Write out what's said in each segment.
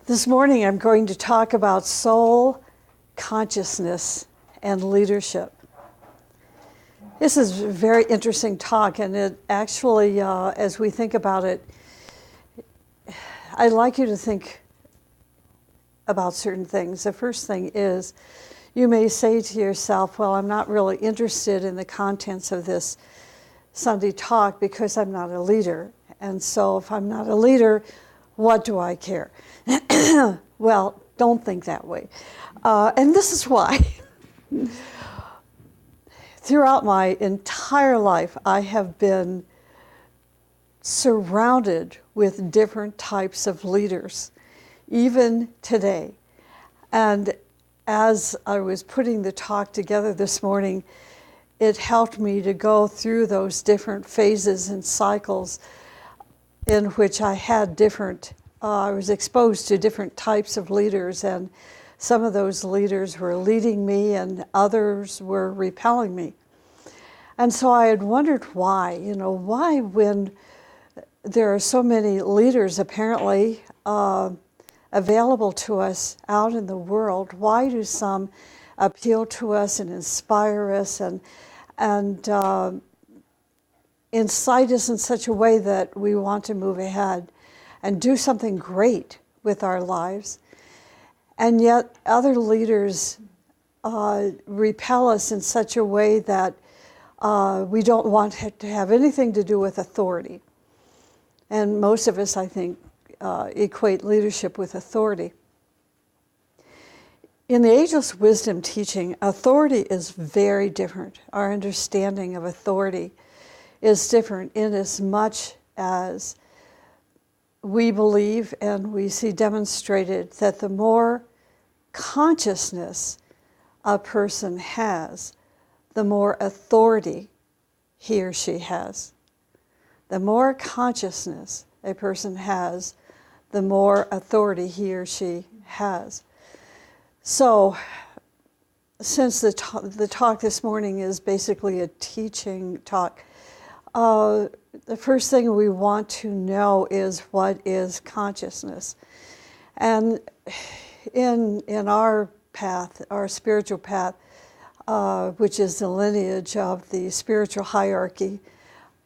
This morning I'm going to talk about soul, consciousness, and leadership. This is a very interesting talk, and it actually, as we think about it, I'd like you to think about certain things. The first thing is, you may say to yourself, well, I'm not really interested in the contents of this Sunday talk because I'm not a leader. And so if I'm not a leader, what do I care? Well, don't think that way. And this is why. Throughout my entire life, I have been surrounded with different types of leaders, even today. And as I was putting the talk together this morning, it helped me to go through those different phases and cycles in which I had different, I was exposed to different types of leaders, and some of those leaders were leading me and others were repelling me. And so I had wondered why, why when there are so many leaders apparently available to us out in the world, why do some appeal to us and inspire us and incite us in such a way that we want to move ahead and do something great with our lives? And yet other leaders repel us in such a way that we don't want to have anything to do with authority. And most of us, I think, equate leadership with authority. In the Ageless Wisdom teaching, authority is very different. Our understanding of authority is different in as much as we believe and we see demonstrated that the more consciousness a person has, the more authority he or she has. The more consciousness a person has, the more authority he or she has. So, since the talk this morning is basically a teaching talk, the first thing we want to know is what is consciousness. And in our path, our spiritual path, which is the lineage of the spiritual hierarchy,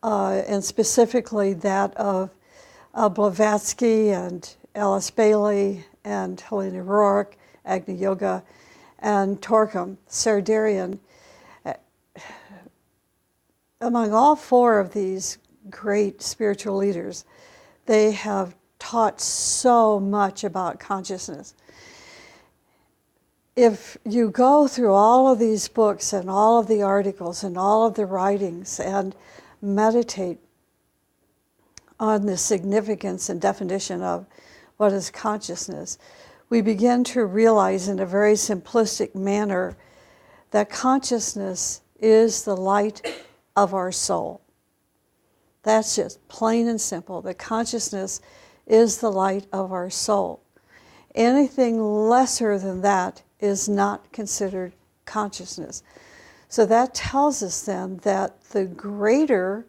and specifically that of Blavatsky and Alice Bailey and Helena Rourke, Agni Yoga, and Torquem Sardarian. Among all four of these great spiritual leaders, they have taught so much about consciousness. If you go through all of these books and all of the articles and all of the writings and meditate on the significance and definition of what is consciousness, we begin to realize in a very simplistic manner that consciousness is the light of our soul. That's just plain and simple. That consciousness is the light of our soul. Anything lesser than that is not considered consciousness. So that tells us then that the greater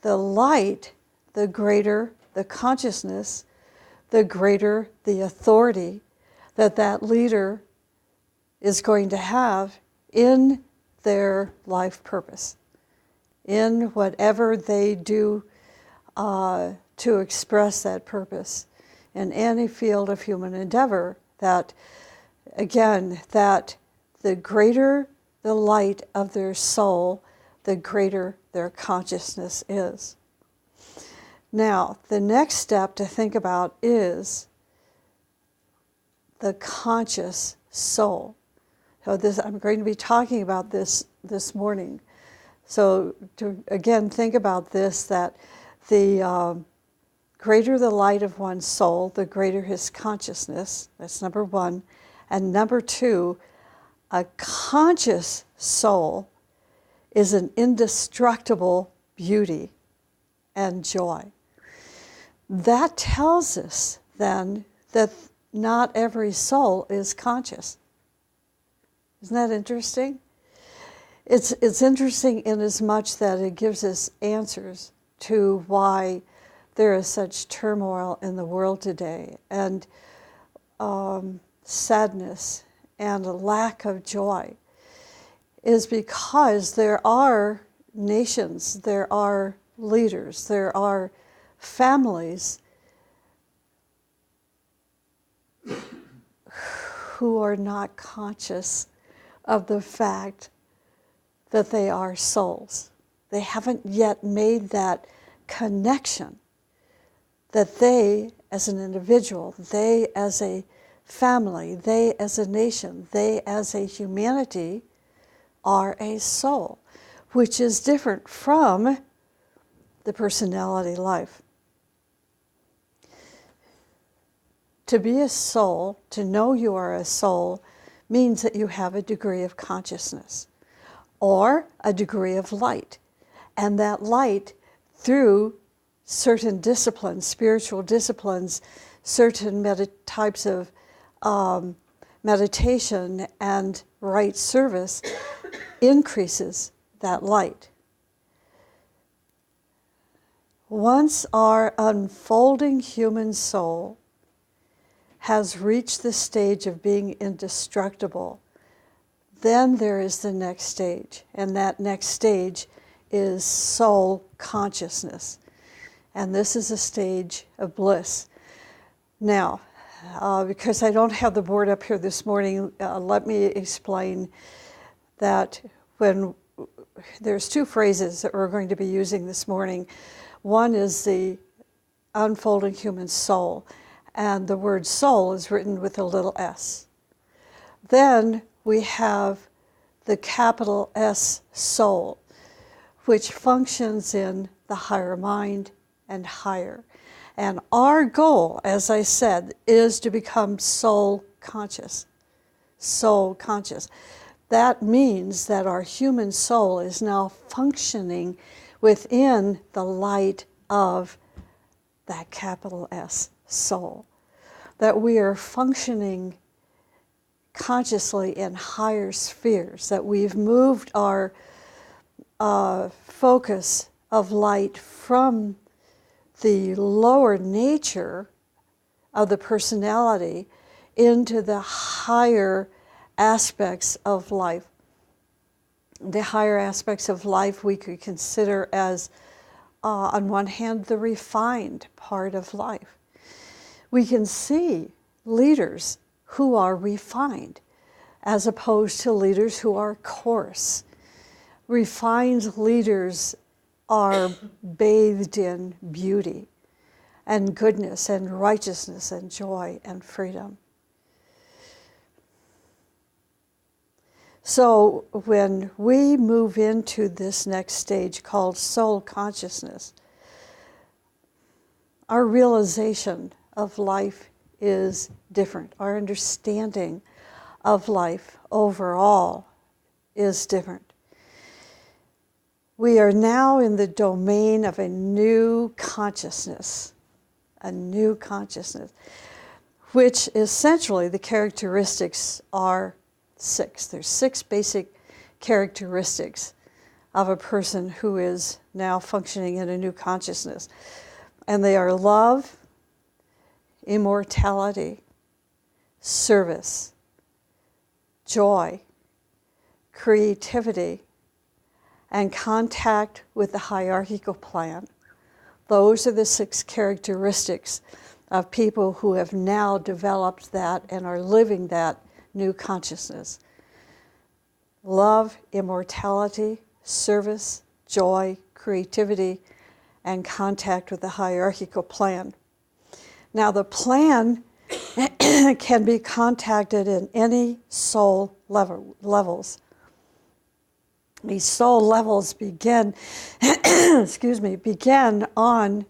the light, the greater the consciousness, the greater the authority that leader is going to have in their life purpose, in whatever they do to express that purpose in any field of human endeavor. That, again, that the greater the light of their soul, the greater their consciousness is. Now, the next step to think about is the conscious soul. So I'm going to be talking about this morning. So to again think about this, that the greater the light of one's soul, the greater his consciousness. That's number one. And number two, a conscious soul is an indestructible beauty and joy. That tells us then that not every soul is conscious. Isn't that interesting? It's interesting in as much that it gives us answers to why there is such turmoil in the world today, and sadness and a lack of joy, is because there are nations, there are leaders, there are families who are not conscious of the fact that they are souls. They haven't yet made that connection that they as an individual, they as a family, they as a nation, they as a humanity are a soul, which is different from the personality life. To be a soul, to know you are a soul, means that you have a degree of consciousness or a degree of light. And that light, through certain disciplines, spiritual disciplines, certain types of meditation and right service, increases that light. Once our unfolding human soul has reached the stage of being indestructible, then there is the next stage, and that next stage is soul consciousness. And this is a stage of bliss. Now, because I don't have the board up here this morning, let me explain that when there's two phrases that we're going to be using this morning. One is the unfolding human soul, and the word soul is written with a little s. Then we have the capital S, soul, which functions in the higher mind and higher. And our goal, as I said, is to become soul conscious. Soul conscious. That means that our human soul is now functioning within the light of that capital S, soul. That we are functioning consciously in higher spheres, that we've moved our focus of light from the lower nature of the personality into the higher aspects of life. The higher aspects of life we could consider as, on one hand, the refined part of life. We can see leaders who are refined as opposed to leaders who are coarse. Refined leaders are bathed in beauty and goodness and righteousness and joy and freedom. So when we move into this next stage called soul consciousness, our realization of life is different. Our understanding of life overall is different. We are now in the domain of a new consciousness, which essentially the characteristics are six. There's six basic characteristics of a person who is now functioning in a new consciousness. And they are love, immortality, service, joy, creativity, and contact with the hierarchical plan. Those are the six characteristics of people who have now developed that and are living that new consciousness. Love, immortality, service, joy, creativity, and contact with the hierarchical plan. Now the plan can be contacted in any soul levels. These soul levels begin on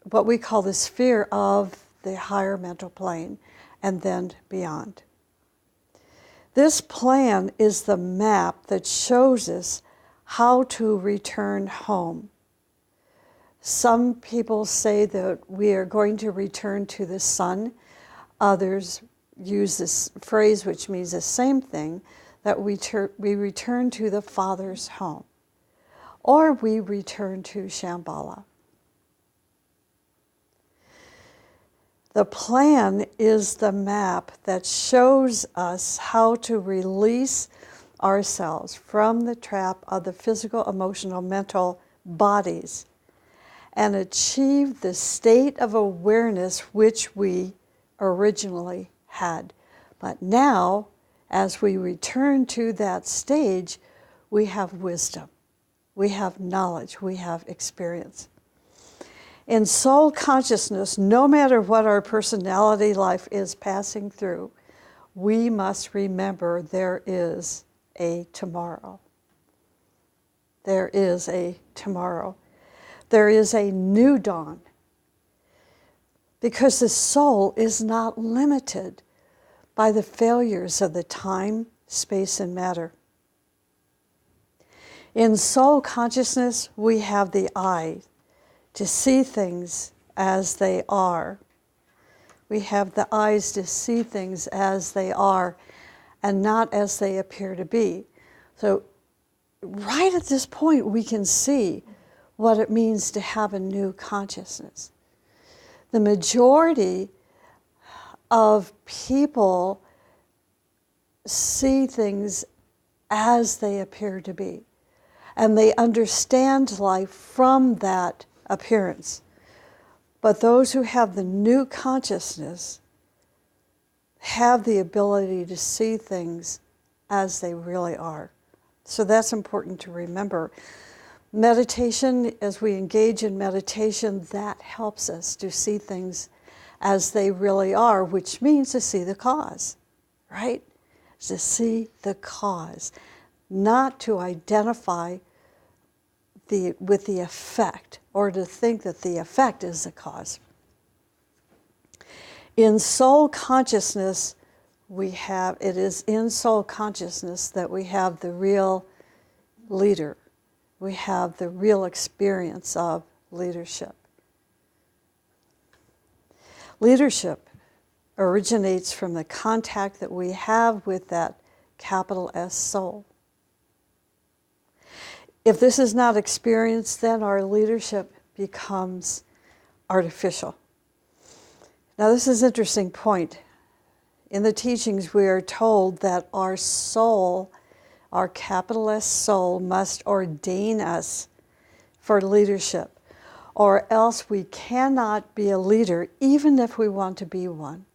what we call the sphere of the higher mental plane and then beyond. This plan is the map that shows us how to return home. Some people say that we are going to return to the sun. Others use this phrase, which means the same thing, that we return to the Father's home, or we return to Shambhala. The plan is the map that shows us how to release ourselves from the trap of the physical, emotional, mental bodies and achieve the state of awareness which we originally had. But now, as we return to that stage, we have wisdom, we have knowledge, we have experience. In soul consciousness, no matter what our personality life is passing through, we must remember there is a tomorrow. There is a tomorrow. There is a new dawn. Because the soul is not limited by the failures of the time, space, and matter. In soul consciousness, we have the eye to see things as they are. We have the eyes to see things as they are and not as they appear to be. So right at this point, we can see what it means to have a new consciousness. The majority of people see things as they appear to be, and they understand life from that appearance. But those who have the new consciousness have the ability to see things as they really are. So that's important to remember. Meditation, as we engage in meditation, that helps us to see things as they really are, which means to see the cause, right? To see the cause, not to identify with the effect or to think that the effect is the cause. In soul consciousness, it is in soul consciousness that we have the real leader. We have the real experience of leadership. Leadership originates from the contact that we have with that capital S soul. If this is not experienced, then our leadership becomes artificial. Now, this is an interesting point. In the teachings, we are told that our soul, our capital S soul, must ordain us for leadership, or else we cannot be a leader, even if we want to be one.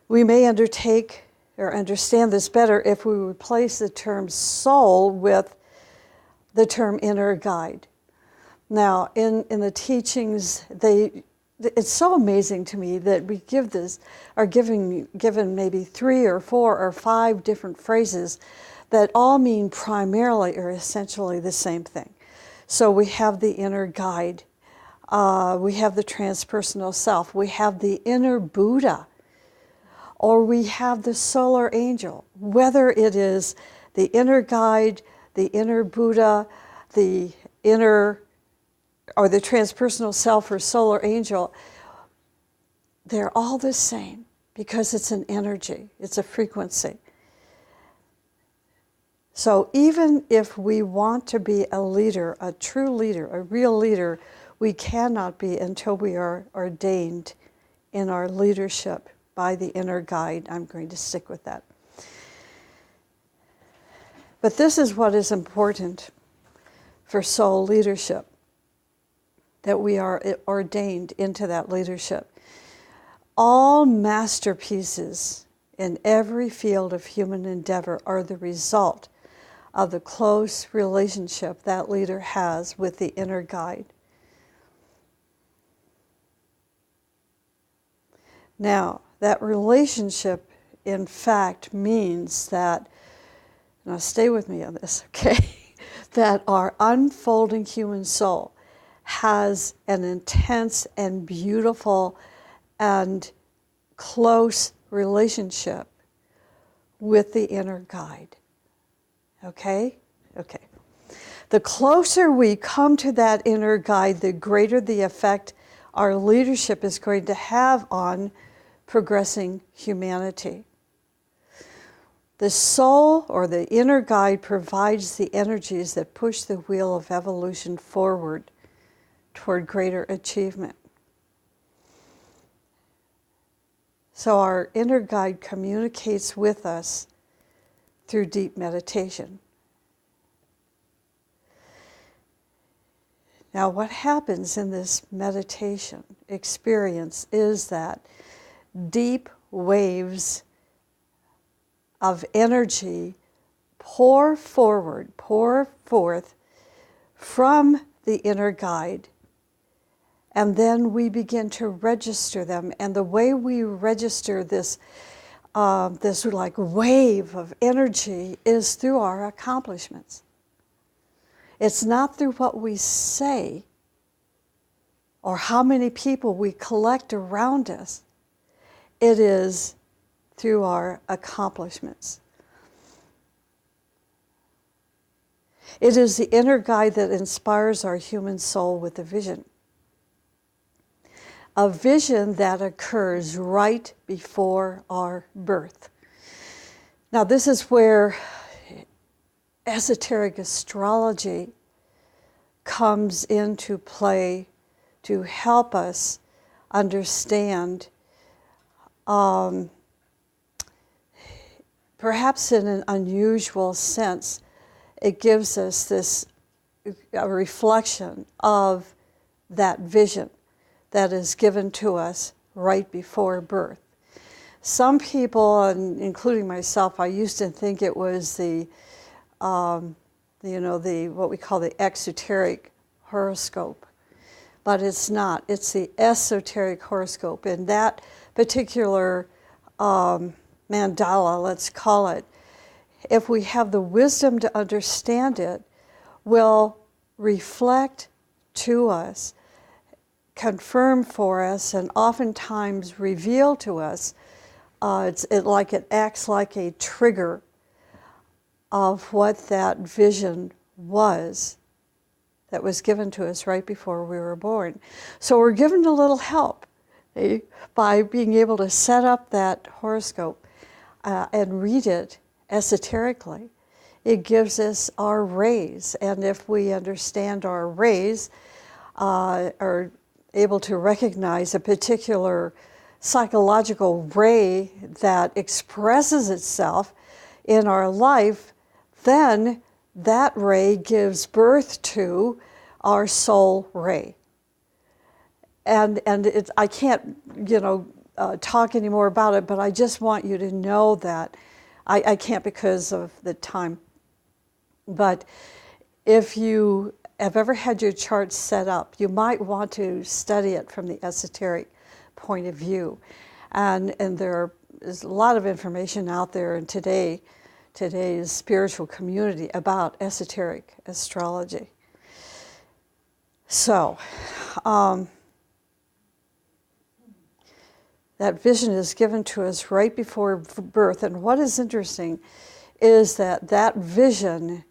We may undertake or understand this better if we replace the term soul with the term inner guide. Now, in the teachings, it's so amazing to me that we are given maybe 3 or 4 or 5 different phrases that all mean primarily or essentially the same thing. So we have the inner guide, we have the transpersonal self, we have the inner Buddha, or we have the solar angel. Whether it is the inner guide, the inner Buddha, the inner or the transpersonal self or solar angel, they're all the same because it's an energy, it's a frequency. So even if we want to be a leader, a true leader, a real leader, we cannot be until we are ordained in our leadership by the inner guide. I'm going to stick with that. But this is what is important for soul leadership, that we are ordained into that leadership. All masterpieces in every field of human endeavor are the result of the close relationship that leader has with the inner guide. Now, that relationship, in fact, means that, now stay with me on this, okay, that our unfolding human soul has an intense and beautiful and close relationship with the inner guide. Okay? Okay. The closer we come to that inner guide, the greater the effect our leadership is going to have on progressing humanity. The soul or the inner guide provides the energies that push the wheel of evolution forward toward greater achievement. So our inner guide communicates with us through deep meditation. Now, what happens in this meditation experience is that deep waves of energy pour forth from the inner guide, and then we begin to register them. And the way we register this like wave of energy is through our accomplishments. It's not through what we say or how many people we collect around us. It is through our accomplishments. It is the inner guide that inspires our human soul with a vision. A vision that occurs right before our birth. Now, this is where esoteric astrology comes into play to help us understand, perhaps in an unusual sense, it gives us this a reflection of that vision that is given to us right before birth. Some people, and including myself, I used to think it was the what we call the exoteric horoscope, but it's not. It's the esoteric horoscope. In that particular mandala, let's call it, if we have the wisdom to understand it, will reflect to us, confirm for us, and oftentimes reveal to us. It acts like a trigger of what that vision was that was given to us right before we were born. So we're given a little help by being able to set up that horoscope and read it esoterically. It gives us our rays, and if we understand our rays, are able to recognize a particular psychological ray that expresses itself in our life, then that ray gives birth to our soul ray. And I can't, talk anymore about it, but I just want you to know that I can't because of the time. But if you have ever had your chart set up, you might want to study it from the esoteric point of view. And there is a lot of information out there in today's spiritual community about esoteric astrology. So, that vision is given to us right before birth. And what is interesting is that vision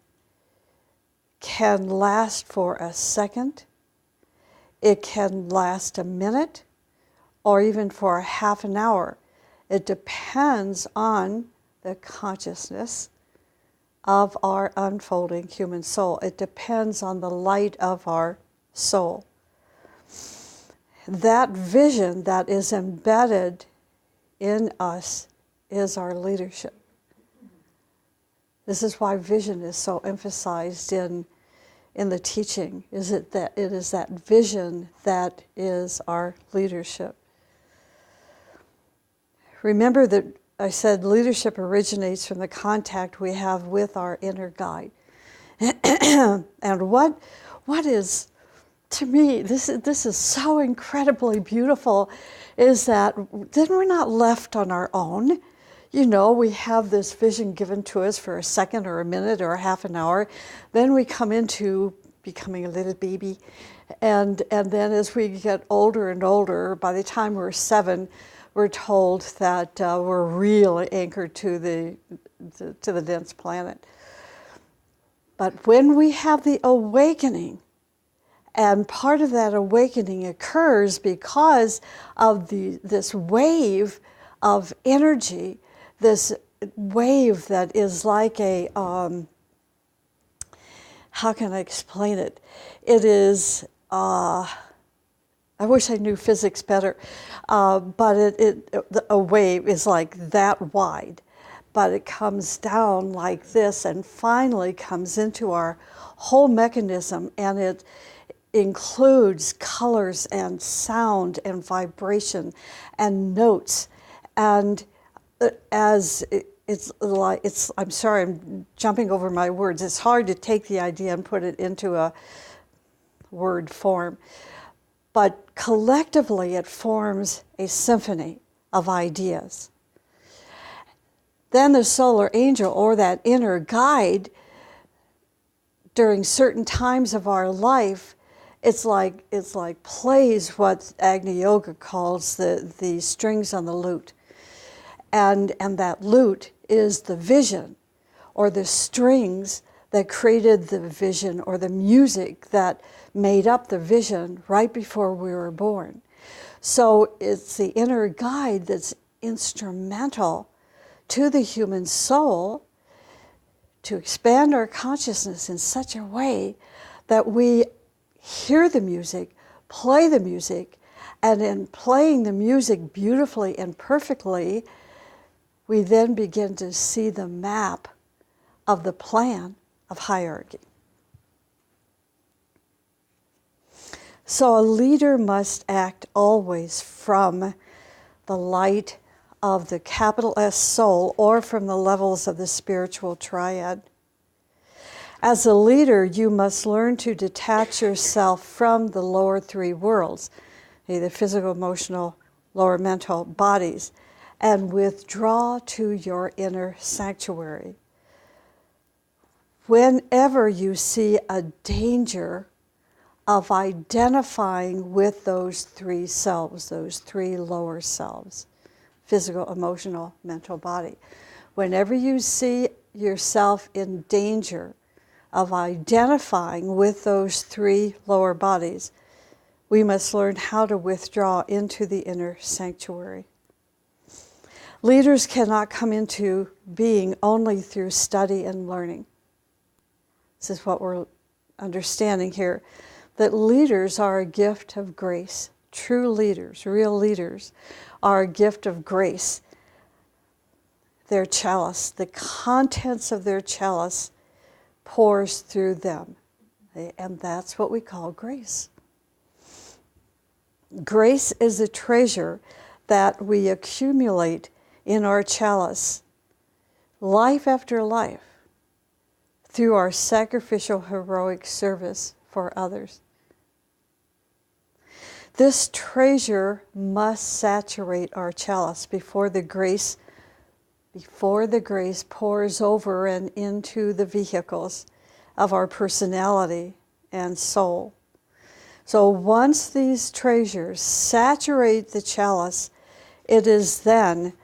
can last for a second, it can last a minute, or even for a half an hour. It depends on the consciousness of our unfolding human soul. It depends on the light of our soul. That vision that is embedded in us is our leadership. This is why vision is so emphasized in the teaching, is it that it is that vision that is our leadership. Remember that I said leadership originates from the contact we have with our inner guide. And what is, to me, this is so incredibly beautiful, is that then we're not left on our own. We have this vision given to us for a second or a minute or a half an hour. Then we come into becoming a little baby. And then as we get older and older, by the time we're 7, we're told that we're really anchored to the dense planet. But when we have the awakening, and part of that awakening occurs because of this wave of energy, this wave that is like a, how can I explain it? It is I wish I knew physics better, but a wave is like that wide, but it comes down like this and finally comes into our whole mechanism, and it includes colors and sound and vibration and notes. And I'm sorry, I'm jumping over my words. It's hard to take the idea and put it into a word form. But collectively, it forms a symphony of ideas. Then the solar angel, or that inner guide, during certain times of our life, it's like plays what Agni Yoga calls the strings on the lute. And that lute is the vision, or the strings that created the vision, or the music that made up the vision right before we were born. So it's the inner guide that's instrumental to the human soul to expand our consciousness in such a way that we hear the music, play the music, and in playing the music beautifully and perfectly, we then begin to see the map of the plan of hierarchy. So a leader must act always from the light of the capital S soul, or from the levels of the spiritual triad. As a leader, you must learn to detach yourself from the lower three worlds, the physical, emotional, lower mental bodies, and withdraw to your inner sanctuary. Whenever you see a danger of identifying with those three selves, those three lower selves, physical, emotional, mental body. Whenever you see yourself in danger of identifying with those three lower bodies, we must learn how to withdraw into the inner sanctuary. Leaders cannot come into being only through study and learning. This is what we're understanding here, that leaders are a gift of grace. True leaders, real leaders, are a gift of grace. Their chalice, the contents of their chalice pours through them. And that's what we call grace. Grace is a treasure that we accumulate in our chalice, life after life, through our sacrificial, heroic service for others. This treasure must saturate our chalice before the grace pours over and into the vehicles of our personality and soul. So once these treasures saturate the chalice, it is then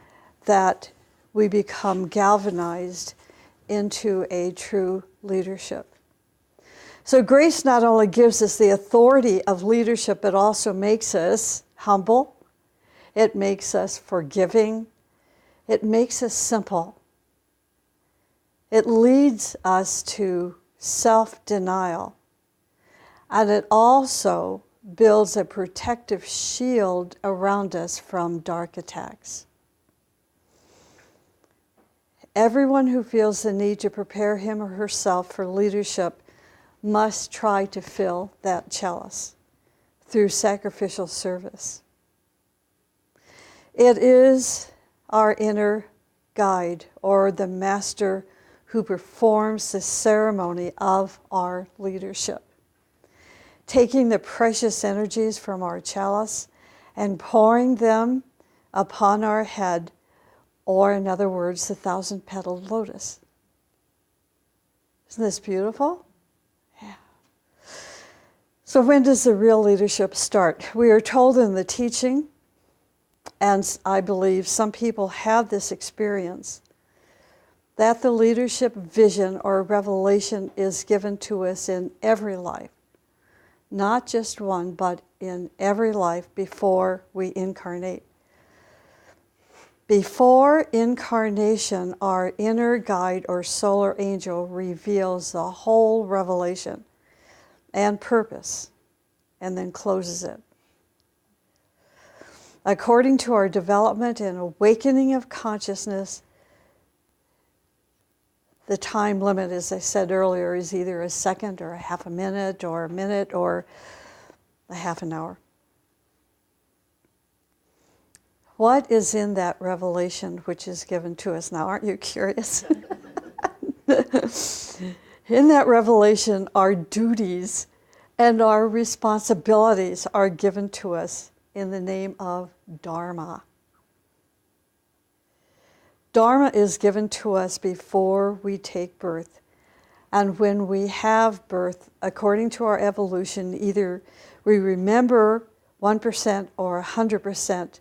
that we become galvanized into a true leadership. So grace not only gives us the authority of leadership, it also makes us humble. It makes us forgiving. It makes us simple. It leads us to self-denial. And it also builds a protective shield around us from dark attacks. Everyone who feels the need to prepare him or herself for leadership must try to fill that chalice through sacrificial service. It is our inner guide, or the master, who performs the ceremony of our leadership, taking the precious energies from our chalice and pouring them upon our head, or in other words, the 1,000-petaled lotus. Isn't this beautiful? Yeah. So when does the real leadership start? We are told in the teaching, and I believe some people have this experience, that the leadership vision or revelation is given to us in every life. Not just one, but in every life before we incarnate. Before incarnation, our inner guide or solar angel reveals the whole revelation and purpose, and then closes it. According to our development and awakening of consciousness, the time limit, as I said earlier, is either a second or a half a minute or a half an hour. What is in that revelation which is given to us now? Aren't you curious? In that revelation, our duties and our responsibilities are given to us in the name of Dharma. Dharma is given to us before we take birth. And when we have birth, according to our evolution, either we remember 1% or 100%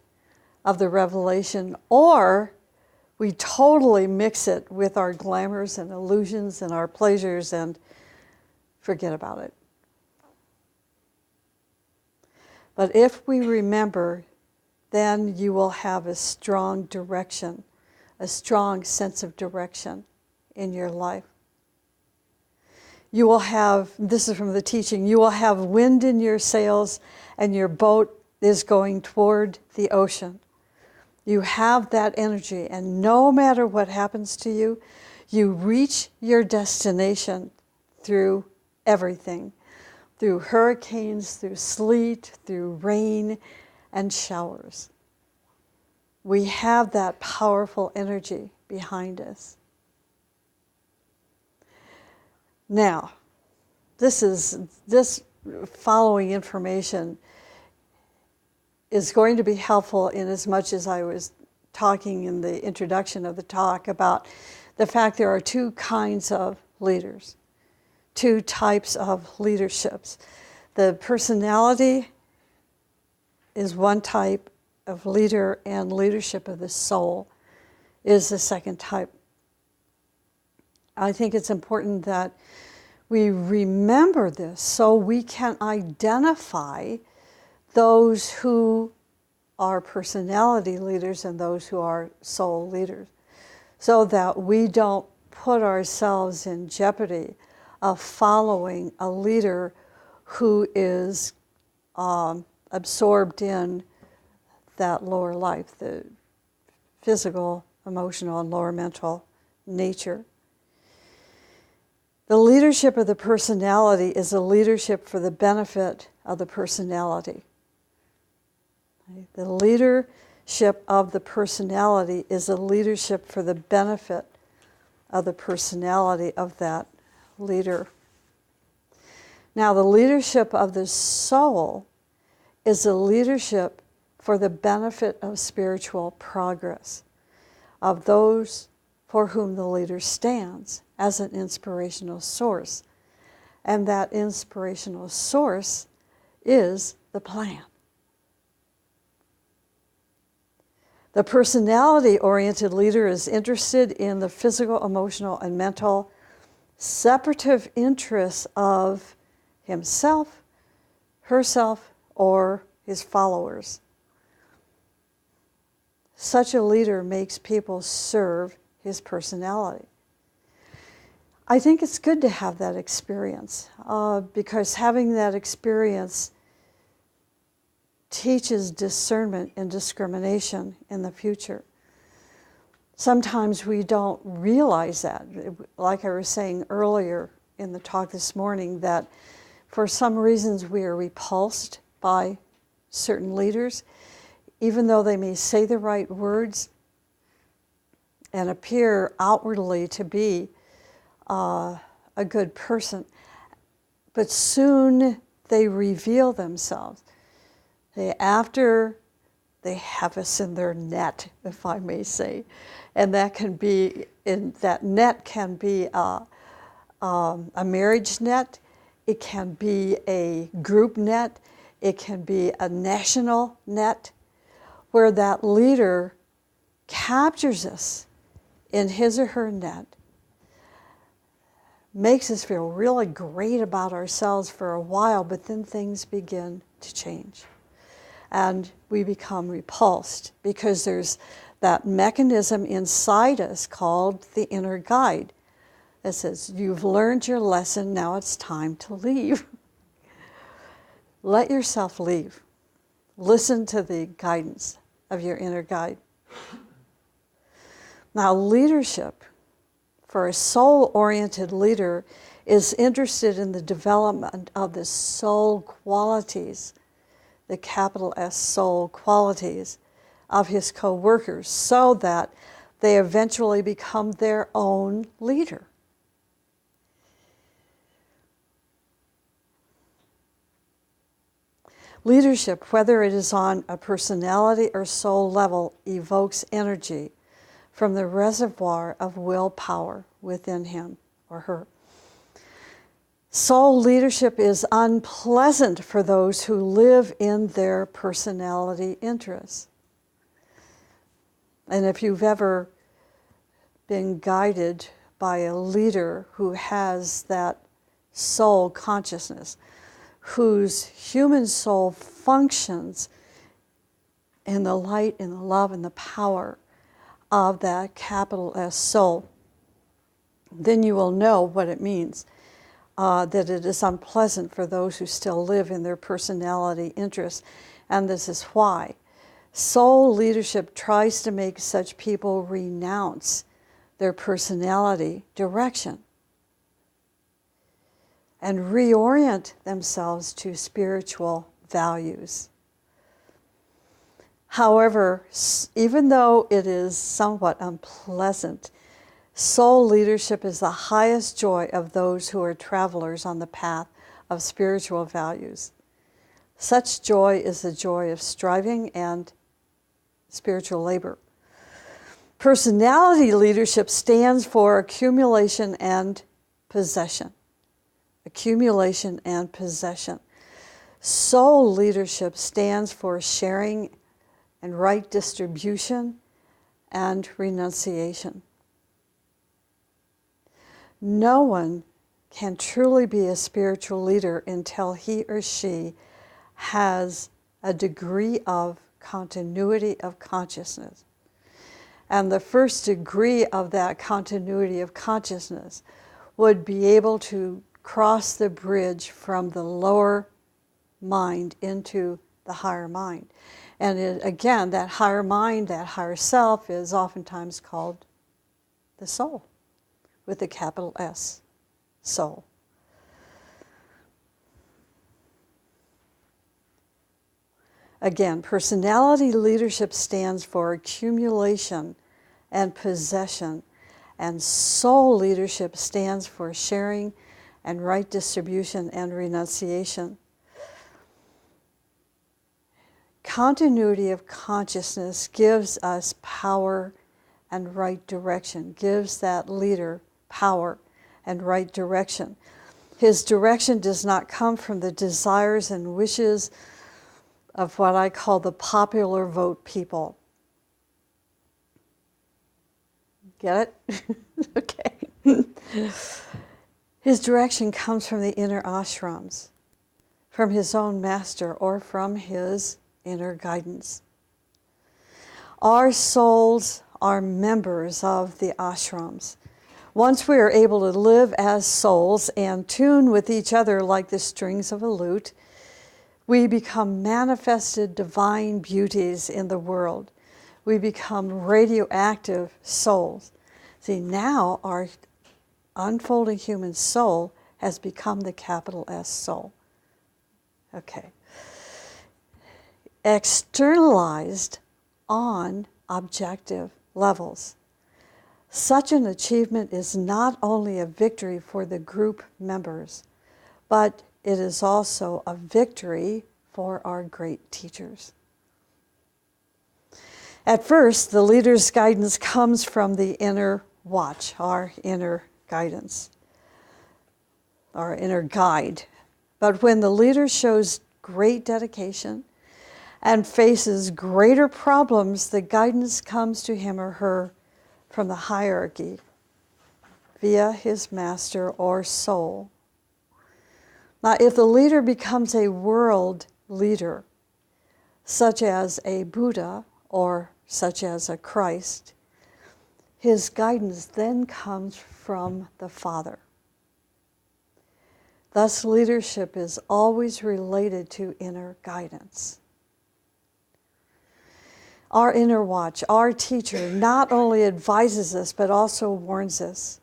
of the revelation, or we totally mix it with our glamours and illusions and our pleasures and forget about it. But if we remember, then you will have a strong direction, a strong sense of direction in your life. You will have, this is from the teaching, you will have wind in your sails and your boat is going toward the ocean. You have that energy, and no matter what happens to you, you reach your destination through everything, through hurricanes, through sleet, through rain and showers. We have that powerful energy behind us. Now, this following information is going to be helpful in as much as I was talking in the introduction of the talk about the fact there are two kinds of leaders, two types of leaderships. The personality is one type of leader, and leadership of the soul is the second type. I think it's important that we remember this so we can identify those who are personality leaders and those who are soul leaders, so that we don't put ourselves in jeopardy of following a leader who is absorbed in that lower life, the physical, emotional, and lower mental nature. The leadership of the personality is a leadership for the benefit of the personality. The leadership of the personality is a leadership for the benefit of the personality of that leader. Now, the leadership of the soul is a leadership for the benefit of spiritual progress, of those for whom the leader stands as an inspirational source. And that inspirational source is the plan. The personality-oriented leader is interested in the physical, emotional, and mental separative interests of himself, herself, or his followers. Such a leader makes people serve his personality. I think it's good to have that experience because having that experience teaches discernment and discrimination in the future. Sometimes we don't realize that. Like I was saying earlier in the talk this morning, that for some reasons we are repulsed by certain leaders, even though they may say the right words and appear outwardly to be a good person, but soon they reveal themselves. After they have us in their net, if I may say, and that net can be a marriage net, it can be a group net, it can be a national net, where that leader captures us in his or her net, makes us feel really great about ourselves for a while, but then things begin to change. And we become repulsed because there's that mechanism inside us called the inner guide that says, you've learned your lesson, now it's time to leave. Let yourself leave. Listen to the guidance of your inner guide. Now, leadership for a soul-oriented leader is interested in the development of the soul qualities, the capital S soul qualities of his co-workers, so that they eventually become their own leader. Leadership, whether it is on a personality or soul level, evokes energy from the reservoir of willpower within him or her. Soul leadership is unpleasant for those who live in their personality interests. And if you've ever been guided by a leader who has that soul consciousness, whose human soul functions in the light, in the love, and the power of that capital S soul, then you will know what it means, that it is unpleasant for those who still live in their personality interests. And this is why. Soul leadership tries to make such people renounce their personality direction and reorient themselves to spiritual values. However, even though it is somewhat unpleasant, soul leadership is the highest joy of those who are travelers on the path of spiritual values. Such joy is the joy of striving and spiritual labor. Personality leadership stands for accumulation and possession. Accumulation and possession. Soul leadership stands for sharing and right distribution and renunciation. No one can truly be a spiritual leader until he or she has a degree of continuity of consciousness. And the first degree of that continuity of consciousness would be able to cross the bridge from the lower mind into the higher mind. And again, that higher mind, that higher self, is oftentimes called the soul, with a capital S, soul. Again, personality leadership stands for accumulation and possession, and soul leadership stands for sharing and right distribution and renunciation. Continuity of consciousness gives us power and right direction, gives that leader power and right direction. His direction does not come from the desires and wishes of what I call the popular vote people. Get it? Okay. His direction comes from the inner ashrams, from his own master, or from his inner guidance. Our souls are members of the ashrams. Once we are able to live as souls and tune with each other like the strings of a lute, we become manifested divine beauties in the world. We become radioactive souls. See, now our unfolding human soul has become the capital S soul. Okay. Externalized on objective levels. Such an achievement is not only a victory for the group members, but it is also a victory for our great teachers. At first, the leader's guidance comes from the inner watch, our inner guidance, our inner guide. But when the leader shows great dedication and faces greater problems, the guidance comes to him or her from the hierarchy via his master or soul. Now, if the leader becomes a world leader, such as a Buddha or such as a Christ, his guidance then comes from the Father. Thus, leadership is always related to inner guidance. Our inner watch, our teacher, not only advises us, but also warns us.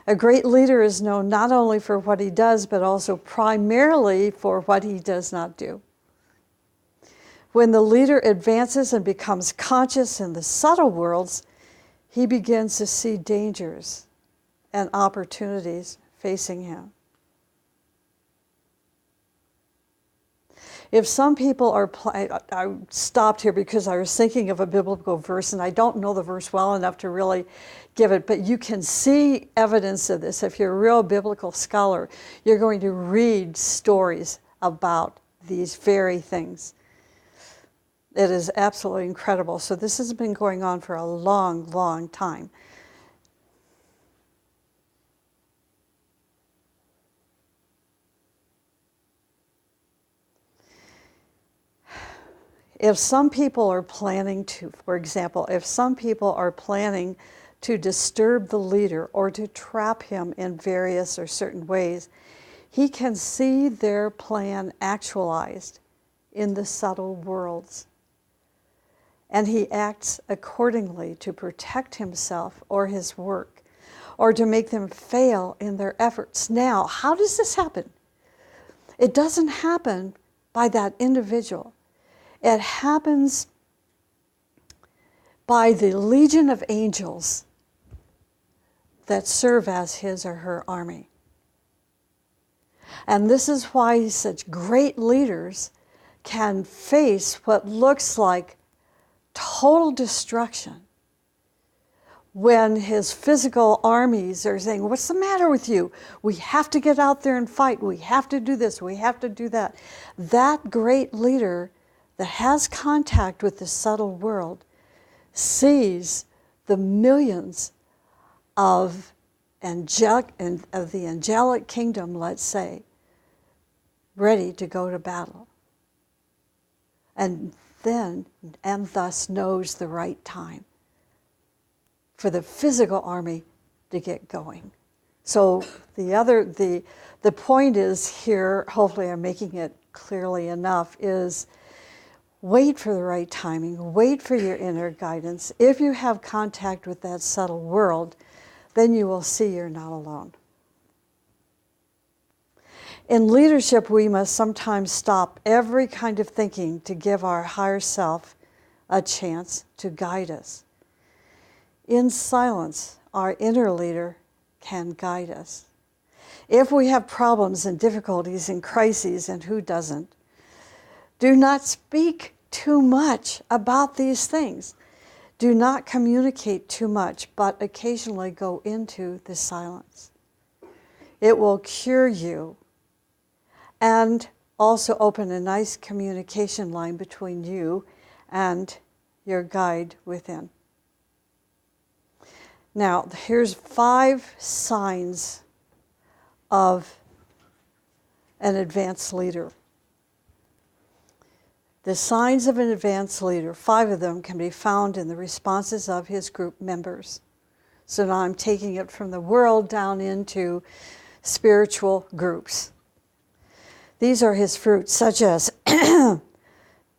A great leader is known not only for what he does, but also primarily for what he does not do. When the leader advances and becomes conscious in the subtle worlds, he begins to see dangers and opportunities facing him. If some people are, I stopped here because I was thinking of a biblical verse, and I don't know the verse well enough to really give it, but you can see evidence of this. If you're a real biblical scholar, you're going to read stories about these very things. It is absolutely incredible. So this has been going on for a long, long time. If some people are planning to, for example, if some people are planning to disturb the leader or to trap him in various or certain ways, he can see their plan actualized in the subtle worlds. And he acts accordingly to protect himself or his work, or to make them fail in their efforts. Now, how does this happen? It doesn't happen by that individual. It happens by the legion of angels that serve as his or her army. And this is why such great leaders can face what looks like total destruction when his physical armies are saying, "What's the matter with you? We have to get out there and fight. We have to do this. We have to do that." That great leader that has contact with the subtle world sees the millions of the angelic kingdom, let's say, ready to go to battle, and thus knows the right time for the physical army to get going. So the point is here, hopefully I'm making it clearly enough, is wait for the right timing, wait for your inner guidance. If you have contact with that subtle world, then you will see you're not alone. In leadership, we must sometimes stop every kind of thinking to give our higher self a chance to guide us. In silence, our inner leader can guide us. If we have problems and difficulties and crises, and who doesn't, do not speak too much about these things. Do not communicate too much, but occasionally go into the silence. It will cure you and also open a nice communication line between you and your guide within. Now, here's 5 signs of an advanced leader. The signs of an advanced leader, 5 of them can be found in the responses of his group members. So now I'm taking it from the world down into spiritual groups. These are his fruits, such as,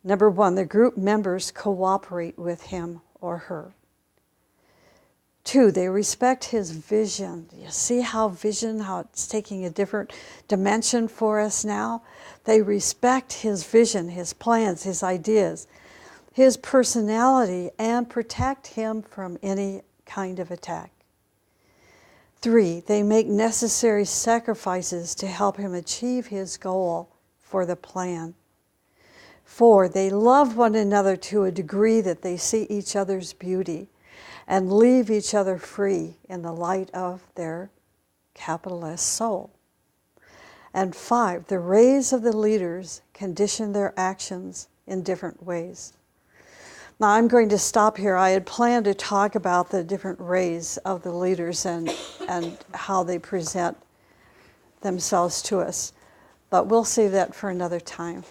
number 1, the group members cooperate with him or her. 2, they respect his vision. You see how it's taking a different dimension for us now? They respect his vision, his plans, his ideas, his personality, and protect him from any kind of attack. 3, they make necessary sacrifices to help him achieve his goal for the plan. 4, they love one another to a degree that they see each other's beauty and leave each other free in the light of their capital S soul. And 5, the rays of the leaders condition their actions in different ways. Now I'm going to stop here. I had planned to talk about the different rays of the leaders and how they present themselves to us, but we'll save that for another time.